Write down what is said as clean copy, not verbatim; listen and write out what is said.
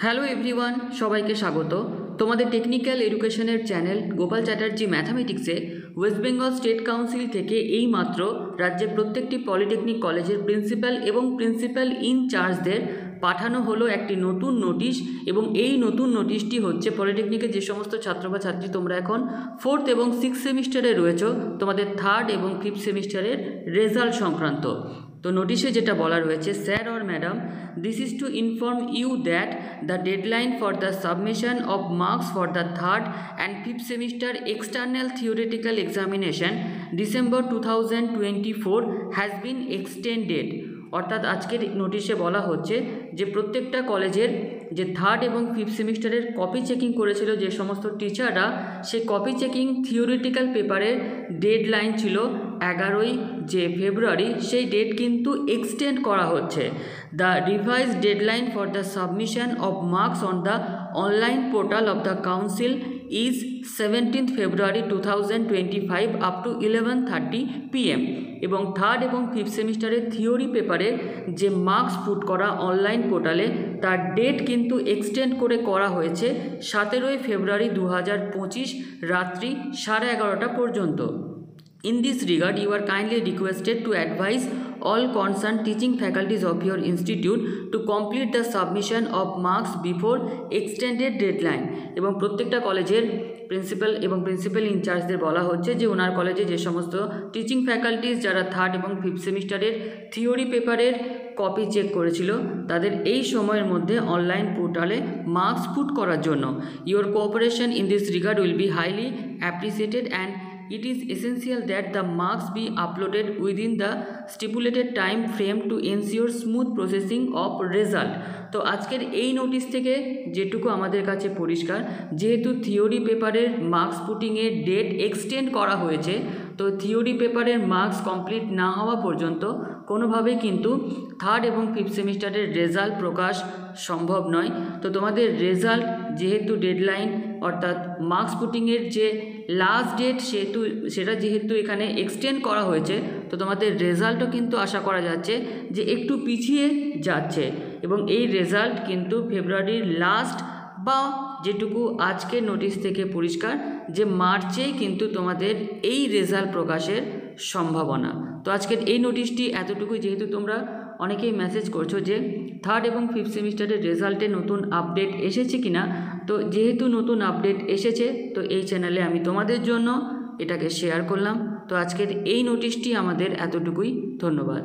Hello everyone, সবাইকে স্বাগত। তোমাদের টেকনিক্যাল এডুকেশনের চ্যানেল গোপাল চ্যাটার্জি ম্যাথামেটিক্সে ওয়েস্ট বেঙ্গল স্টেট কাউন্সিল থেকে এইমাত্র রাজ্যের প্রত্যেকটি পলিটেকনিক কলেজের প্রিন্সিপাল এবং প্রিন্সিপাল ইনচার্জদের পাঠানো হলো একটি নতুন নোটিশ। এবং এই নতুন নোটিশটি হচ্ছে পলিটেকনিকের যে সমস্ত ছাত্র বা ছাত্রী তোমরা এখন 4th এবং 6th সেমিস্টারে রয়েছো, তোমাদের 3rd এবং 5th সেমিস্টারের রেজাল্ট সংক্রান্ত। তো নোটিশে যেটা বলা রয়েছে, sir or madam, this is to inform you that the deadline for the submission of marks for the 3rd and 5th semester external theoretical examination December 2024 has been extended। অর্থাৎ আজকের নোটিশে বলা হচ্ছে যে প্রত্যেকটা কলেজের যে 3rd এবং 5th সেমিস্টারের কপি চেকিং করেছিল যে সমস্ত টিচাররা, সেই কপি চেকিং থিওরিটিক্যাল পেপারের ডেডলাইন ছিল 11ই ফেব্রুয়ারি, সেই ডেট কিন্তু এক্সটেন্ড করা হচ্ছে। The revise deadline for the submission of marks on the online portal of the council is 17th February 2025 up to 11:30 PM। এবং 3rd এবং 5th সেমিস্টারের থিওরি পেপারের যে মার্কস পুট করা অনলাইন পোর্টালে, তার ডেট কিন্তু এক্সটেন্ড করে করা হয়েছে 17ই ফেব্রুয়ারি 2025 রাত্রি 11:30 পর্যন্ত। In this regard, you are kindly requested to advise all concerned teaching faculties of your institute to complete the submission of marks before extended deadline। এবং প্রত্যেকটা কলেজের প্রিন্সিপাল এবং প্রিন্সিপাল ইনচার্জদের বলা হচ্ছে যে ওনার কলেজে যে সমস্ত টিচিং ফ্যাকাল্টিস যারা 3rd এবং 5th সেমিস্টারের থিওরি পেপারের কপি চেক করেছিল, তাদের এই সময়ের মধ্যে অনলাইন পোর্টালে মার্কস পুট করার জন্য your cooperation in this regard will be highly appreciated and it is essential that the marks be uploaded within the stipulated time frame to ensure smooth processing of result। তো আজকের এই notice থেকে যেটুকু আমাদের কাছে পরিষ্কার, যেহেতু থিওরি পেপারের মার্কস পুটিংয়ের ডেট এক্সটেন্ড করা হয়েছে, তো থিওরি পেপারের মার্কস কমপ্লিট না হওয়া পর্যন্ত কোনোভাবেই কিন্তু 3rd এবং 5th সেমিস্টারের রেজাল্ট প্রকাশ সম্ভব নয়। তো তোমাদের রেজাল্ট যেহেতু ডেডলাইন অর্থাৎ মার্কস পুটিংয়ের যে লাস্ট ডেট সেটা যেহেতু এখানে এক্সটেন্ড করা হয়েছে, তো তোমাদের রেজাল্টও কিন্তু আশা করা যাচ্ছে যে একটু পিছিয়ে যাচ্ছে। এবং এই রেজাল্ট কিন্তু ফেব্রুয়ারির লাস্ট বা যেটুকু আজকের নোটিশ থেকে পরিষ্কার যে মার্চেই কিন্তু তোমাদের এই রেজাল্ট প্রকাশের সম্ভাবনা। তো আজকের এই নোটিশটি এতটুকুই। যেহেতু তোমরা অনেকেই মেসেজ করছো যে 3rd এবং 5th সেমিস্টারের রেজাল্টে নতুন আপডেট এসেছে কিনা, তো যেহেতু নতুন আপডেট এসেছে, তো এই চ্যানেলে আমি তোমাদের জন্য এটাকে শেয়ার করলাম। তো আজকের এই নোটিশটি আমাদের এতটুকুই। ধন্যবাদ।